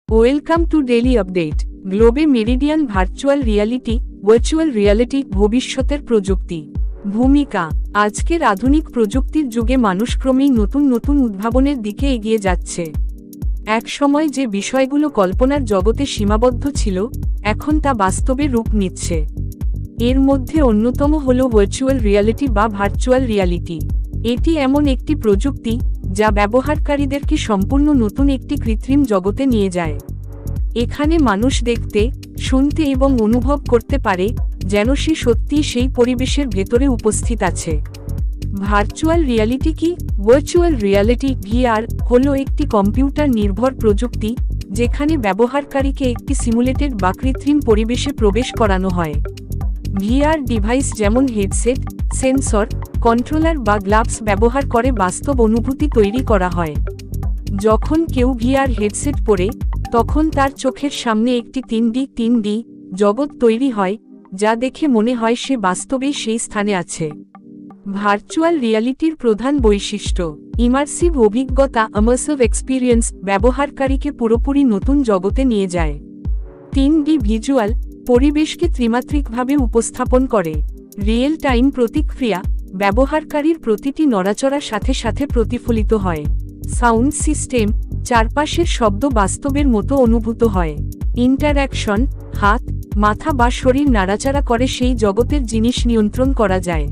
Welcome to daily update. গ্লোবে meridian virtual reality ভবিষ্যতের প্রযুক্তি। ভূমিকা। আজকের আধুনিক প্রযুক্তির যুগে মানুষ ক্রমেই নতুন নতুন উদ্ভাবনের দিকে এগিয়ে যাচ্ছে। এক সময় যে বিষয়গুলো কল্পনার জগতে সীমাবদ্ধ ছিল, এখন তা বাস্তবে রূপ নিচ্ছে। এর মধ্যে অন্যতম হল ভার্চুয়াল রিয়ালিটি বা ভার্চুয়াল রিয়ালিটি। এটি এমন একটি প্রযুক্তি যা ব্যবহারকারীদেরকে সম্পূর্ণ নতুন একটি কৃত্রিম জগতে নিয়ে যায়। এখানে মানুষ দেখতে, শুনতে এবং অনুভব করতে পারে যেন সে সত্যিই সেই পরিবেশের ভেতরে উপস্থিত আছে। ভার্চুয়াল রিয়ালিটি কি? ভার্চুয়াল রিয়ালিটি ভিআর হলো একটি কম্পিউটার নির্ভর প্রযুক্তি যেখানে ব্যবহারকারীকে একটি সিমুলেটেড বা কৃত্রিম পরিবেশে প্রবেশ করানো হয়। ভিআর ডিভাইস যেমন হেডসেট, সেন্সর, কন্ট্রোলার বা গ্লাভস ব্যবহার করে বাস্তব অনুভূতি তৈরি করা হয়। যখন কেউ ভিআর হেডসেট পরে, তখন তার চোখের সামনে একটি 3D জগৎ তৈরি হয়, যা দেখে মনে হয় সে বাস্তবেই সেই স্থানে আছে। ভার্চুয়াল রিয়ালিটির প্রধান বৈশিষ্ট্য: ইমার্সিভ অভিজ্ঞতা, ইমার্সিভ এক্সপিরিয়েন্স, ব্যবহারকারীকে পুরোপুরি নতুন জগতে নিয়ে যায়। 3D ভিজুয়াল, পরিবেশকে ত্রিমাত্রিকভাবে উপস্থাপন করে। রিয়েল টাইম প্রতিক্রিয়া, ব্যবহারকারীর প্রতিটি নড়াচড়ার সাথে সাথে প্রতিফলিত হয়। সাউন্ড সিস্টেম, চারপাশের শব্দ বাস্তবের মতো অনুভূত হয়। ইন্টারঅ্যাকশন, হাত, মাথা বা শরীর নাড়াচাড়া করে সেই জগতের জিনিস নিয়ন্ত্রণ করা যায়।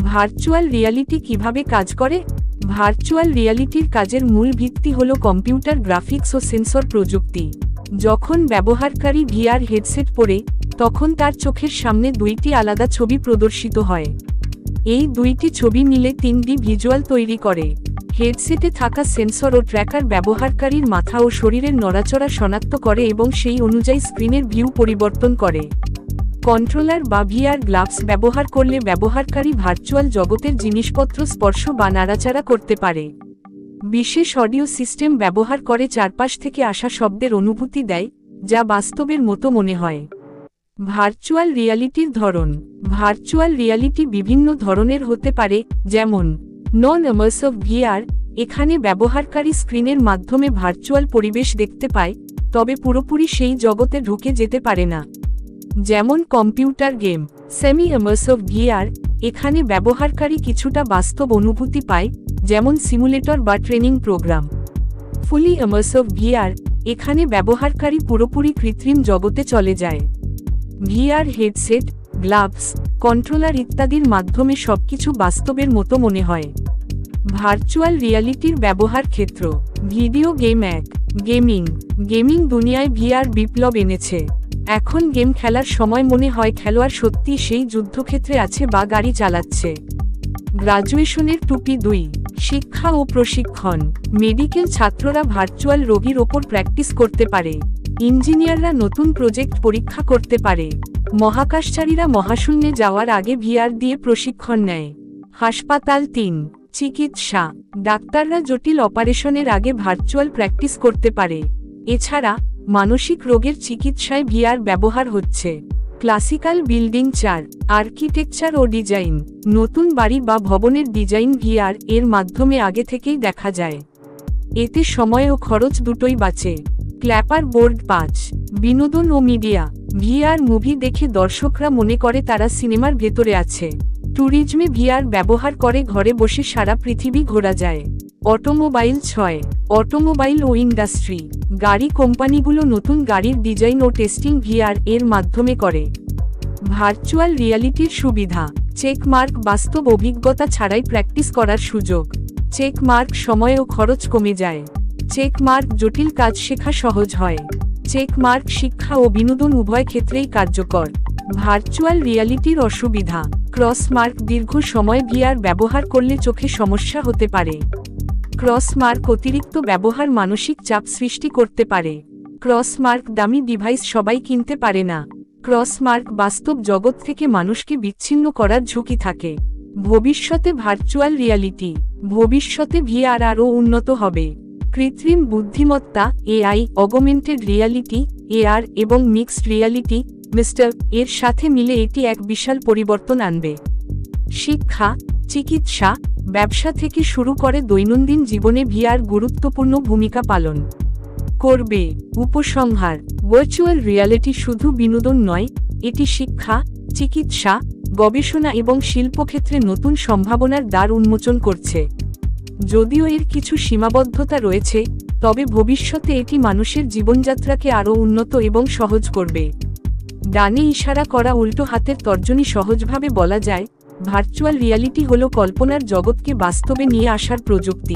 ভার্চুয়াল রিয়ালিটি কিভাবে কাজ করে? ভার্চুয়াল রিয়ালিটির কাজের মূল ভিত্তি হল কম্পিউটার গ্রাফিক্স ও সেন্সর প্রযুক্তি। যখন ব্যবহারকারী ভিআর হেডসেট পরে, তখন তার চোখের সামনে দুইটি আলাদা ছবি প্রদর্শিত হয়। এই দুইটি ছবি মিলে 3D ভিজুয়াল তৈরি করে। হেডসেটে থাকা সেন্সর ও ট্র্যাকার ব্যবহারকারীর মাথা ও শরীরের নড়াচড়া শনাক্ত করে এবং সেই অনুযায়ী স্ক্রিনের ভিউ পরিবর্তন করে। কন্ট্রোলার বা ভিআর গ্লাভস ব্যবহার করলে ব্যবহারকারী ভার্চুয়াল জগতের জিনিসপত্র স্পর্শ বা নাড়াচাড়া করতে পারে। বিশেষ অডিও সিস্টেম ব্যবহার করে চারপাশ থেকে আসা শব্দের অনুভূতি দেয়, যা বাস্তবের মতো মনে হয়। ভার্চুয়াল রিয়ালিটির ধরন। ভার্চুয়াল রিয়ালিটি বিভিন্ন ধরনের হতে পারে, যেমন নন ইমার্সিভ ভিআর, এখানে ব্যবহারকারী স্ক্রিনের মাধ্যমে ভার্চুয়াল পরিবেশ দেখতে পায়, তবে পুরোপুরি সেই জগতে ঢুকে যেতে পারে না। যেমন computer game. Semi immersive VR, এখানে ব্যবহারকারী কিছুটা বাস্তব অনুভূতি পায়, যেমন সিমুলেটর বা ট্রেনিং প্রোগ্রাম। ফুলি ইমার্সিভ ভিআর, এখানে ব্যবহারকারী পুরোপুরি কৃত্রিম জগতে চলে যায়। ভিআর হেডসেট, গ্লাভস, কন্ট্রোলার ইত্যাদির মাধ্যমে সবকিছু বাস্তবের মতো মনে হয়। ভার্চুয়াল রিয়ালিটির ব্যবহার ক্ষেত্র। Video game. গেমিং দুনিয়ায় ভিআর বিপ্লব এনেছে। এখন গেম খেলার সময় মনে হয় খেলোয়াড় সত্যি সেই যুদ্ধক্ষেত্রে আছে বা গাড়ি চালাচ্ছে। গ্রাজুয়েশনের টুপি। 2. শিক্ষা ও প্রশিক্ষণ। মেডিকেল ছাত্ররা ভার্চুয়াল রোগীর ওপর প্র্যাকটিস করতে পারে। ইঞ্জিনিয়াররা নতুন প্রজেক্ট পরীক্ষা করতে পারে। মহাকাশচারীরা মহাশূন্যে যাওয়ার আগে ভিআর দিয়ে প্রশিক্ষণ নেয়। হাসপাতাল। 3. চিকিৎসা। ডাক্তাররা জটিল অপারেশনের আগে ভার্চুয়াল প্র্যাকটিস করতে পারে। এছাড়া মানসিক রোগের চিকিৎসায় ভিআর ব্যবহার হচ্ছে। Classical building. 4. আর্কিটেকচার ও ডিজাইন। নতুন বাড়ি বা ভবনের ডিজাইন ভিআর এর মাধ্যমে আগে থেকেই দেখা যায়। এতে সময় ও খরচ দুটোই বাঁচে। Clapper board. 5. বিনোদন ও মিডিয়া। ভিআর মুভি দেখে দর্শকরা মনে করে তারা সিনেমার ভেতরে আছে। ট্যুরিজমে ভিআর ব্যবহার করে ঘরে বসে সারা পৃথিবী ঘোরা যায়। অটোমোবাইল। 6. অটোমোবাইল ও ইন্ডাস্ট্রি। গাড়ি কোম্পানিগুলো নতুন গাড়ির ডিজাইন ও টেস্টিং ভিআর এর মাধ্যমে করে। ভার্চুয়াল রিয়ালিটির সুবিধা। চেক মার্ক, বাস্তব অভিজ্ঞতা ছাড়াই প্র্যাকটিস করার সুযোগ। চেক মার্ক, সময় ও খরচ কমে যায়। চেক মার্ক, জটিল কাজ শেখা সহজ হয়। চেক মার্ক, শিক্ষা ও বিনোদন উভয় ক্ষেত্রেই কার্যকর। ভার্চুয়াল রিয়ালিটির অসুবিধা। ক্রস মার্ক, দীর্ঘ সময় ভিআর ব্যবহার করলে চোখে সমস্যা হতে পারে। ক্রস মার্ক অতিরিক্ত ব্যবহার মানসিক চাপ সৃষ্টি করতে পারে। ক্রস মার্ক, দামি ডিভাইস সবাই কিনতে পারে না। ক্রস মার্ক, বাস্তব জগৎ থেকে মানুষকে বিচ্ছিন্ন করার ঝুঁকি থাকে। ভবিষ্যতে ভার্চুয়াল রিয়ালিটি। ভবিষ্যতে ভিআর আরও উন্নত হবে। কৃত্রিম বুদ্ধিমত্তা এআই, অগমেন্টেড রিয়ালিটি এআর এবং মিক্সড রিয়ালিটি এর সাথে মিলে এটি এক বিশাল পরিবর্তন আনবে। শিক্ষা, চিকিৎসা, ব্যবসা থেকে শুরু করে দৈনন্দিন জীবনে ভিআর গুরুত্বপূর্ণ ভূমিকা পালন করবে। উপসংহার, ভার্চুয়াল রিয়ালিটি শুধু বিনোদন নয়, এটি শিক্ষা, চিকিৎসা, গবেষণা এবং শিল্পক্ষেত্রে নতুন সম্ভাবনার দ্বার উন্মোচন করছে। যদিও এর কিছু সীমাবদ্ধতা রয়েছে, তবে ভবিষ্যতে এটি মানুষের জীবনযাত্রাকে আরও উন্নত এবং সহজ করবে। ডানে ইশারা করা উল্টো হাতের তর্জনী সহজভাবে বলা যায়, ভার্চুয়াল রিয়ালিটি হলো কল্পনার জগৎকে বাস্তবে নিয়ে আসার প্রযুক্তি।